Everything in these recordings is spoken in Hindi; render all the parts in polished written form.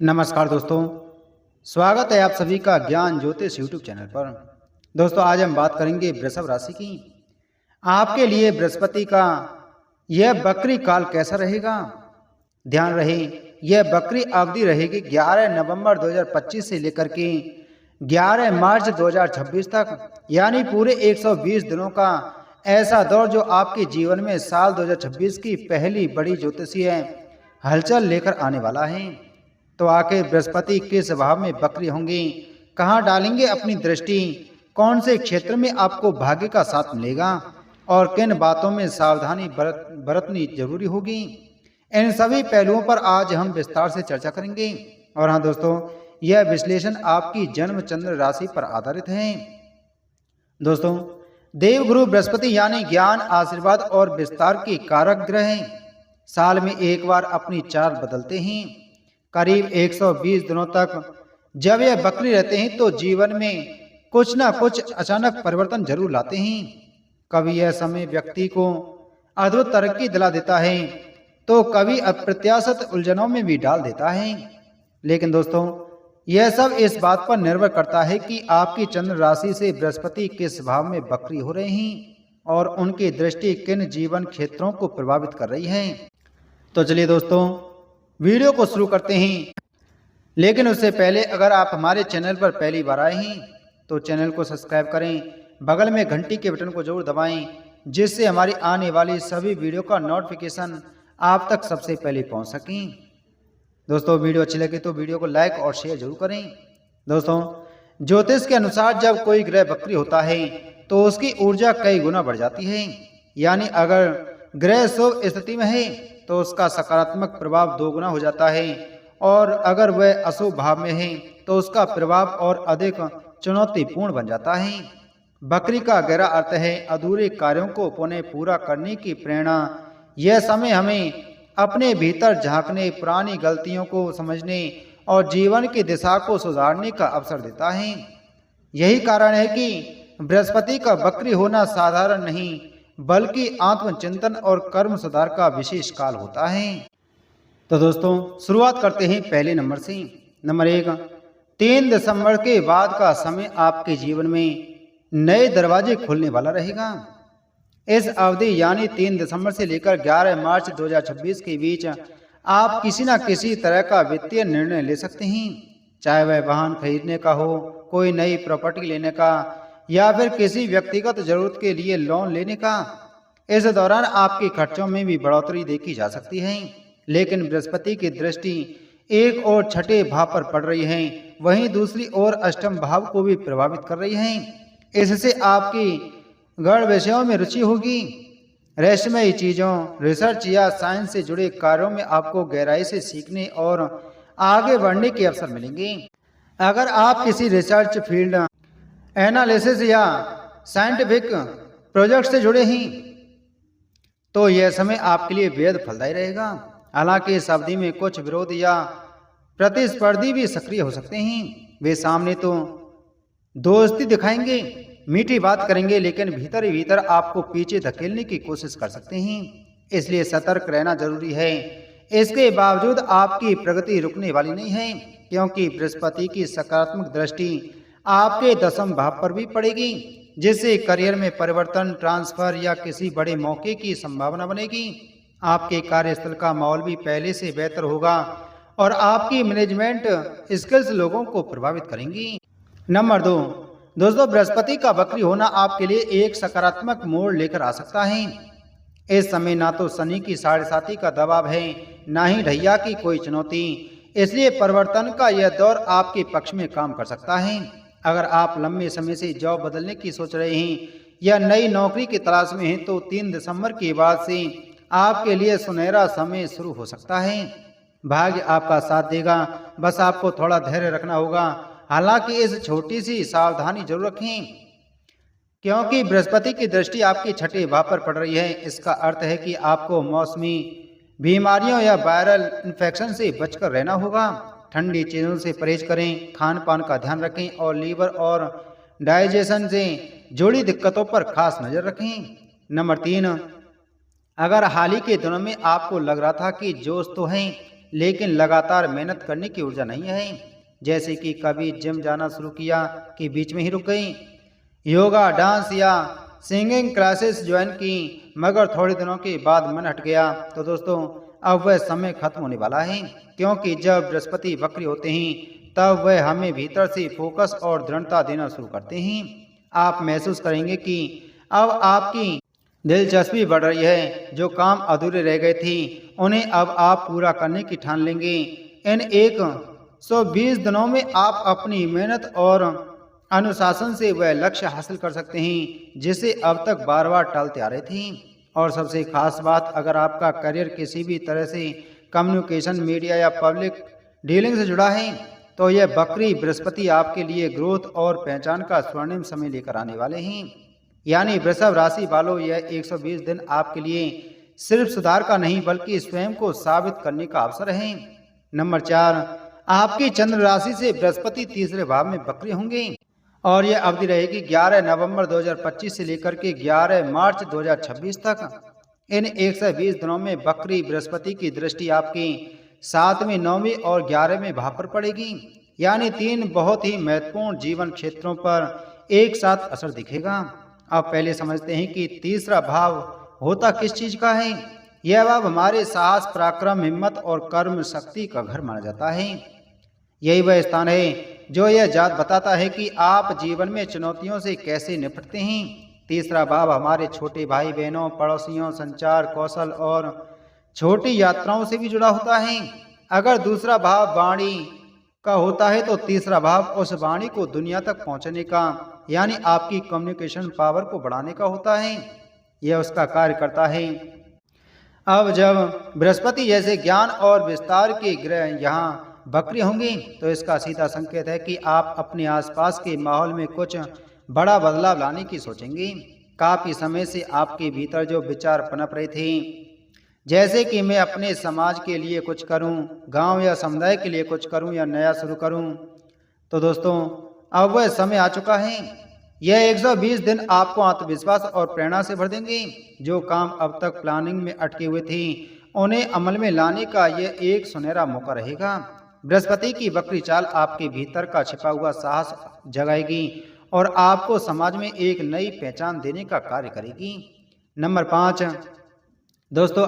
नमस्कार दोस्तों, स्वागत है आप सभी का ज्ञान ज्योतिष यूट्यूब चैनल पर। दोस्तों आज हम बात करेंगे वृषभ राशि की। आपके लिए बृहस्पति का यह बकरी काल कैसा रहेगा। ध्यान रहे यह बकरी अवधि रहेगी 11 नवंबर 2025 से लेकर के 11 मार्च 2026 तक, यानी पूरे 120 दिनों का ऐसा दौर जो आपके जीवन में साल 2026 की पहली बड़ी ज्योतिषीय हलचल लेकर आने वाला है। तो आखिर बृहस्पति किस भाव में बकरी होंगी, कहाँ डालेंगे अपनी दृष्टि, कौन से क्षेत्र में आपको भाग्य का साथ मिलेगा और किन बातों में सावधानी बरतनी जरूरी होगी, इन सभी पहलुओं पर आज हम विस्तार से चर्चा करेंगे। और हाँ दोस्तों, यह विश्लेषण आपकी जन्म चंद्र राशि पर आधारित है। दोस्तों, देवगुरु बृहस्पति यानी ज्ञान, आशीर्वाद और विस्तार के कारक ग्रह हैं। साल में एक बार अपनी चाल बदलते हैं। करीब 120 दिनों तक जब यह बकरी रहते हैं तो जीवन में कुछ ना कुछ अचानक परिवर्तन जरूर लाते हैं। कभी यह समय व्यक्ति को अद्भुत तरक्की दिला देता है तो कभी अप्रत्याशित उलझनों में भी डाल देता है। लेकिन दोस्तों, यह सब इस बात पर निर्भर करता है कि आपकी चंद्र राशि से बृहस्पति किस भाव में बकरी हो रहे हैं और उनकी दृष्टि किन जीवन क्षेत्रों को प्रभावित कर रही है। तो चलिए दोस्तों, वीडियो को शुरू करते हैं। लेकिन उससे पहले अगर आप हमारे चैनल पर पहली बार आए हैं तो चैनल को सब्सक्राइब करें, बगल में घंटी के बटन को जरूर दबाएं, जिससे हमारी आने वाली सभी वीडियो का नोटिफिकेशन आप तक सबसे पहले पहुंच सकें। दोस्तों, वीडियो अच्छी लगे तो वीडियो को लाइक और शेयर जरूर करें। दोस्तों, ज्योतिष के अनुसार जब कोई ग्रह बकरी होता है तो उसकी ऊर्जा कई गुना बढ़ जाती है। यानी अगर ग्रह शुभ स्थिति में है तो उसका सकारात्मक प्रभाव दोगुना हो जाता है, और अगर वह अशुभ भाव में है तो उसका प्रभाव और अधिक चुनौतीपूर्ण बन जाता है। बकरी का गहरा अर्थ है अधूरे कार्यों को पुनः पूरा करने की प्रेरणा। यह समय हमें अपने भीतर झांकने, पुरानी गलतियों को समझने और जीवन की दिशा को सुधारने का अवसर देता है। यही कारण है कि बृहस्पति का बकरी होना साधारण नहीं बल्कि आत्मचिंतन और कर्म सुधार का विशेष काल होता है। तो दोस्तों, शुरुआत करते हैं पहले नंबर से। नंबर 1, 3 दिसंबर के बाद का समय आपके जीवन में नए दरवाजे खुलने वाला रहेगा। इस अवधि यानी 3 दिसंबर से लेकर 11 मार्च 2026 के बीच आप किसी न किसी तरह का वित्तीय निर्णय ले सकते हैं, चाहे वह वाहन खरीदने का हो, कोई नई प्रॉपर्टी लेने का, या फिर किसी व्यक्तिगत जरूरत के लिए लोन लेने का। इस दौरान आपके खर्चों में भी बढ़ोतरी देखी जा सकती है। लेकिन बृहस्पति की दृष्टि एक और छठे भाव पर पड़ रही है, वहीं दूसरी ओर अष्टम भाव को भी प्रभावित कर रही है। इससे आपकी गढ़ विषयों में रुचि होगी। रहस्यमयी चीजों, रिसर्च या साइंस से जुड़े कार्यों में आपको गहराई से सीखने और आगे बढ़ने के अवसर मिलेंगे। अगर आप किसी रिसर्च फील्ड, एनालिसिस या साइंटिफिक प्रोजेक्ट से जुड़े हैं तो यह समय आपके लिए बेहद फलदायी रहेगा। हालांकि इस अवधि में कुछ विरोध या प्रतिस्पर्धी भी सक्रिय हो सकते हैं। वे सामने तो दोस्ती दिखाएंगे, मीठी बात करेंगे, लेकिन भीतर ही भीतर आपको पीछे धकेलने की कोशिश कर सकते हैं। इसलिए सतर्क रहना जरूरी है। इसके बावजूद आपकी प्रगति रुकने वाली नहीं है, क्योंकि बृहस्पति की सकारात्मक दृष्टि आपके 10वें भाव पर भी पड़ेगी, जिससे करियर में परिवर्तन, ट्रांसफर या किसी बड़े मौके की संभावना बनेगी। आपके कार्यस्थल का माहौल भी पहले से बेहतर होगा और आपकी मैनेजमेंट स्किल्स लोगों को प्रभावित करेंगी। नंबर 2, दोस्तों, बृहस्पति का बकरी होना आपके लिए एक सकारात्मक मोड़ लेकर आ सकता है। इस समय ना तो शनि की 7.5 का दबाव है, ना ही ढैया की कोई चुनौती। इसलिए परिवर्तन का यह दौर आपके पक्ष में काम कर सकता है। अगर आप लंबे समय से जॉब बदलने की सोच रहे हैं या नई नौकरी की तलाश में हैं तो 3 दिसंबर के बाद से आपके लिए सुनहरा समय शुरू हो सकता है। भाग्य आपका साथ देगा, बस आपको थोड़ा धैर्य रखना होगा। हालांकि इस छोटी सी सावधानी जरूर रखें, क्योंकि बृहस्पति की दृष्टि आपके छठे भाव पर पड़ रही है। इसका अर्थ है कि आपको मौसमी बीमारियों या वायरल इन्फेक्शन से बचकर रहना होगा। ठंडी चीज़ों से परहेज करें, खान पान का ध्यान रखें और लीवर और डाइजेशन से जुड़ी दिक्कतों पर खास नज़र रखें। नंबर 3, अगर हाल ही के दिनों में आपको लग रहा था कि जोश तो है लेकिन लगातार मेहनत करने की ऊर्जा नहीं है। जैसे कि कभी जिम जाना शुरू किया कि बीच में ही रुक गई, योगा, डांस या सिंगिंग क्लासेस ज्वाइन की, मगर थोड़े दिनों के बाद मन हट गया। तो दोस्तों अब वह समय खत्म होने वाला है, क्योंकि जब बृहस्पति वक्री होते हैं तब वह हमें भीतर से फोकस और दृढ़ता देना शुरू करते हैं। आप महसूस करेंगे कि अब आपकी दिलचस्पी बढ़ रही है, जो काम अधूरे रह गए थे उन्हें अब आप पूरा करने की ठान लेंगे। इन 120 दिनों में आप अपनी मेहनत और अनुशासन से वह लक्ष्य हासिल कर सकते हैं जिसे अब तक बार बार टालते आ रहे थे। और सबसे खास बात, अगर आपका करियर किसी भी तरह से कम्युनिकेशन, मीडिया या पब्लिक डीलिंग से जुड़ा है तो यह वक्री बृहस्पति आपके लिए ग्रोथ और पहचान का स्वर्णिम समय लेकर आने वाले हैं। यानी वृषभ राशि वालों, यह 120 दिन आपके लिए सिर्फ सुधार का नहीं बल्कि स्वयं को साबित करने का अवसर है। नंबर 4, आपकी चंद्र राशि से बृहस्पति तीसरे भाव में वक्री होंगे और यह अवधि रहेगी 11 नवंबर 2025 से लेकर के 11 मार्च 2026 तक। इन 120 दिनों में वक्री बृहस्पति की दृष्टि आपके 7वें, 9वें और 11वें भाव पर पड़ेगी। यानी 3 बहुत ही महत्वपूर्ण जीवन क्षेत्रों पर एक साथ असर दिखेगा। अब पहले समझते हैं कि तीसरा भाव होता किस चीज का है। यह भाव हमारे साहस, पराक्रम, हिम्मत और कर्म शक्ति का घर माना जाता है। यही वह स्थान है जो यह जात बताता है कि आप जीवन में चुनौतियों से कैसे निपटते हैं। तीसरा भाव हमारे छोटे भाई बहनों, पड़ोसियों, संचार कौशल और छोटी यात्राओं से भी जुड़ा होता है। अगर दूसरा भाव वाणी का होता है तो तीसरा भाव उस वाणी को दुनिया तक पहुंचने का, यानी आपकी कम्युनिकेशन पावर को बढ़ाने का होता है। यह उसका कार्य करता है। अब जब बृहस्पति जैसे ज्ञान और विस्तार के ग्रह यहाँ वक्री होंगे तो इसका सीधा संकेत है कि आप अपने आसपास के माहौल में कुछ बड़ा बदलाव लाने की सोचेंगे। काफी समय से आपके भीतर जो विचार पनप रहे थे, जैसे कि मैं अपने समाज के लिए कुछ करूं, गांव या समुदाय के लिए कुछ करूं या नया शुरू करूं, तो दोस्तों अब वह समय आ चुका है। यह 120 दिन आपको आत्मविश्वास और प्रेरणा से भर देंगे। जो काम अब तक प्लानिंग में अटके हुए थे उन्हें अमल में लाने का यह एक सुनहरा मौका रहेगा। बृहस्पति की वक्री चाल आपके भीतर का छिपा हुआ साहस जगाएगी और आपको समाज में एक नई पहचान देने का कार्य करेगी। नंबर 5, दोस्तों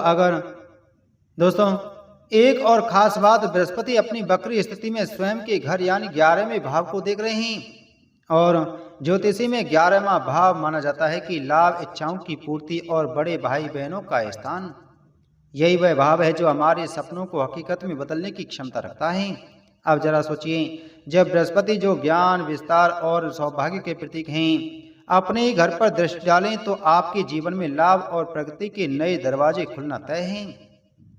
एक और खास बात, बृहस्पति अपनी वक्री स्थिति में स्वयं के घर यानी 11वें भाव को देख रहे हैं और ज्योतिषी में 11वां भाव माना जाता है कि लाभ, इच्छाओं की पूर्ति और बड़े भाई बहनों का स्थान। यही वह भाव है जो हमारे सपनों को हकीकत में बदलने की क्षमता रखता है। अब जरा सोचिए, जब बृहस्पति जो ज्ञान, विस्तार और सौभाग्य के प्रतीक हैं अपने ही घर पर दृष्टि डालें तो आपके जीवन में लाभ और प्रगति के नए दरवाजे खुलना तय हैं।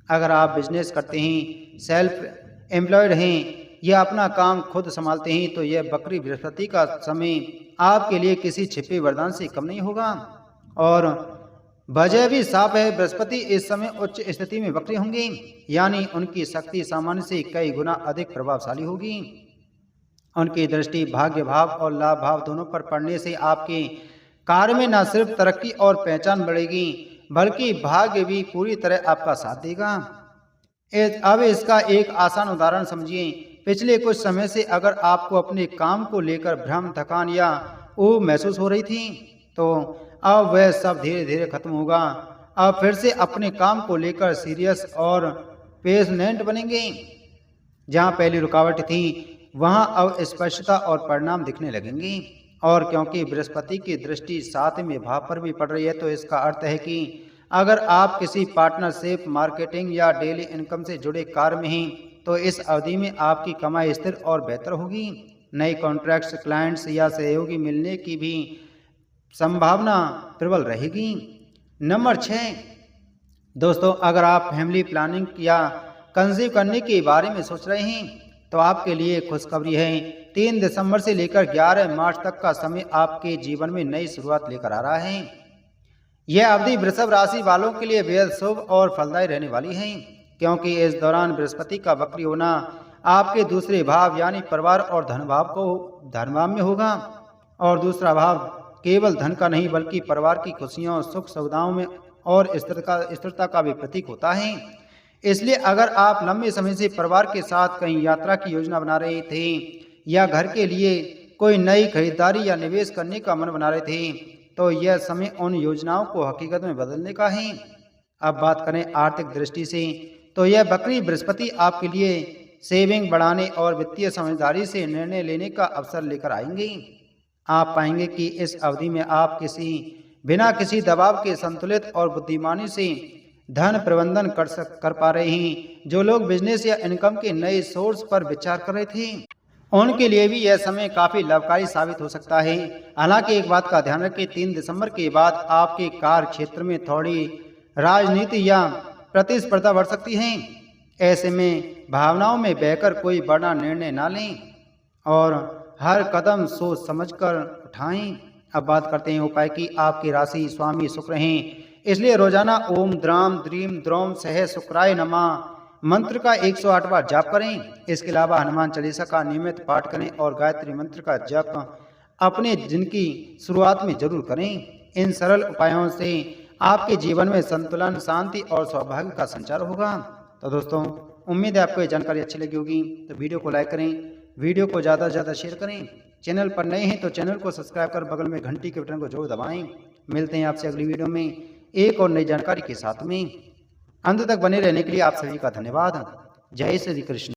अगर आप बिजनेस करते हैं, सेल्फ एम्प्लॉयड हैं या अपना काम खुद संभालते हैं तो यह वक्री बृहस्पति का समय आपके लिए किसी छिपे वरदान से कम नहीं होगा। और वजह भी साफ है, बृहस्पति इस समय उच्च स्थिति में वक्री होंगे, यानी उनकी शक्ति सामान्य से कई गुना अधिक प्रभावशाली होगी। उनकी दृष्टि भाग्य भाव और लाभ भाव दोनों पर पड़ने से आपके कार्य में न सिर्फ तरक्की और पहचान बढ़ेगी बल्कि भाग्य भी पूरी तरह आपका साथ देगा। अब इसका एक आसान उदाहरण समझिए। पिछले कुछ समय से अगर आपको अपने काम को लेकर भ्रम, थकान या ऊब महसूस हो रही थी तो अब वह सब धीरे धीरे खत्म होगा। अब फिर से अपने काम को लेकर सीरियस और पेशेंट बनेंगे। जहां पहली रुकावट थी वहां अब स्पष्टता और परिणाम दिखने लगेंगे। और क्योंकि बृहस्पति की दृष्टि 7वें भाव पर भी पड़ रही है तो इसका अर्थ है कि अगर आप किसी पार्टनरशिप, मार्केटिंग या डेली इनकम से जुड़े कार्य में हैं तो इस अवधि में आपकी कमाई स्थिर और बेहतर होगी। नए कॉन्ट्रैक्ट्स, क्लाइंट्स या सहयोगी मिलने की भी संभावना प्रबल रहेगी। नंबर 6, दोस्तों अगर आप फैमिली प्लानिंग या कंसीव करने के बारे में सोच रहे हैं तो आपके लिए खुशखबरी है। 3 दिसंबर से लेकर 11 मार्च तक का समय आपके जीवन में नई शुरुआत लेकर आ रहा है। यह अवधि वृषभ राशि वालों के लिए बेहद शुभ और फलदायी रहने वाली है, क्योंकि इस दौरान बृहस्पति का वक्री होना आपके दूसरे भाव यानी परिवार और धन भाव को धनभाव में होगा। और दूसरा भाव केवल धन का नहीं बल्कि परिवार की खुशियों, सुख सुविधाओं में और स्थिरता का भी प्रतीक होता है। इसलिए अगर आप लंबे समय से परिवार के साथ कहीं यात्रा की योजना बना रहे थे या घर के लिए कोई नई खरीदारी या निवेश करने का मन बना रहे थे, तो यह समय उन योजनाओं को हकीकत में बदलने का है। अब बात करें आर्थिक दृष्टि से, तो यह बकरी बृहस्पति आपके लिए सेविंग बढ़ाने और वित्तीय समझदारी से निर्णय लेने का अवसर लेकर आएंगे। आप पाएंगे कि इस अवधि में आप बिना किसी दबाव के संतुलित और बुद्धिमानी से धन प्रबंधन कर पा रहे हैं। जो लोग बिजनेस या इनकम के नए सोर्स पर विचार कर रहे थे, उनके लिए भी यह समय काफी लाभकारी साबित हो सकता है। हालांकि एक बात का ध्यान रखें, 3 दिसंबर के बाद आपके कार्य क्षेत्र में थोड़ी राजनीति या प्रतिस्पर्धा बढ़ सकती है। ऐसे में भावनाओं में बहकर कोई बड़ा निर्णय ना लें और हर कदम सोच समझकर उठाएं। अब बात करते हैं उपाय की। आपकी राशि स्वामी शुक्र हैं, इसलिए रोजाना ओम द्राम द्रीम द्रोम सह शुक्राय नमः मंत्र का 108 बार जाप करें। इसके अलावा हनुमान चालीसा का नियमित पाठ करें और गायत्री मंत्र का जप अपने दिन की शुरुआत में जरूर करें। इन सरल उपायों से आपके जीवन में संतुलन, शांति और सौभाग्य का संचार होगा। तो दोस्तों, उम्मीद है आपको ये जानकारी अच्छी लगी होगी। तो वीडियो को लाइक करें, वीडियो को ज़्यादा से ज़्यादा शेयर करें। चैनल पर नए हैं तो चैनल को सब्सक्राइब कर बगल में घंटी के बटन को जरूर दबाएं। मिलते हैं आपसे अगली वीडियो में एक और नई जानकारी के साथ में। अंत तक बने रहने के लिए आप सभी का धन्यवाद। जय श्री कृष्ण।